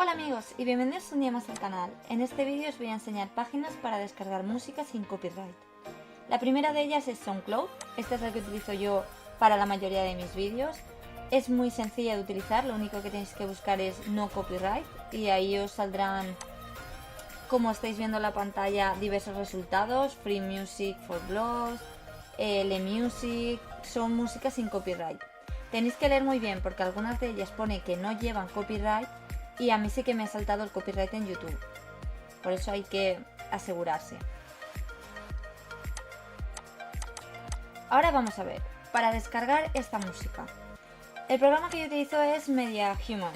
Hola amigos y bienvenidos un día más al canal. En este vídeo os voy a enseñar páginas para descargar música sin copyright. La primera de ellas es SoundCloud. Esta es la que utilizo yo para la mayoría de mis vídeos. Es muy sencilla de utilizar, lo único que tenéis que buscar es no copyright y ahí os saldrán, como estáis viendo en la pantalla, diversos resultados: Free Music for Blogs, LMusic, son músicas sin copyright. Tenéis que leer muy bien porque algunas de ellas pone que no llevan copyright y a mí sí que me ha saltado el copyright en YouTube. Por eso hay que asegurarse. Ahora vamos a ver, para descargar esta música. El programa que yo utilizo es MediaHuman.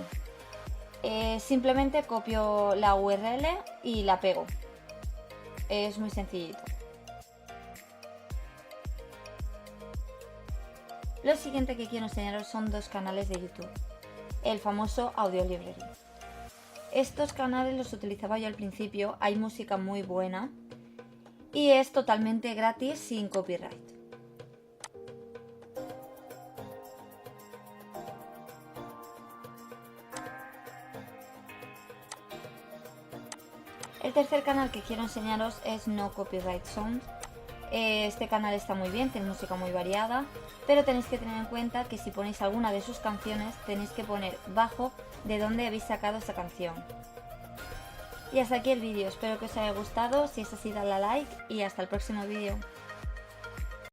Simplemente copio la URL y la pego. Es muy sencillito. Lo siguiente que quiero enseñaros son dos canales de YouTube. El famoso Audio Library. Estos canales los utilizaba yo al principio, hay música muy buena y es totalmente gratis sin copyright. El tercer canal que quiero enseñaros es No Copyright Songs. Este canal está muy bien, tiene música muy variada, pero tenéis que tener en cuenta que si ponéis alguna de sus canciones tenéis que poner bajo de dónde habéis sacado esa canción. Y hasta aquí el vídeo, espero que os haya gustado. Si es así, dadle a like y hasta el próximo vídeo.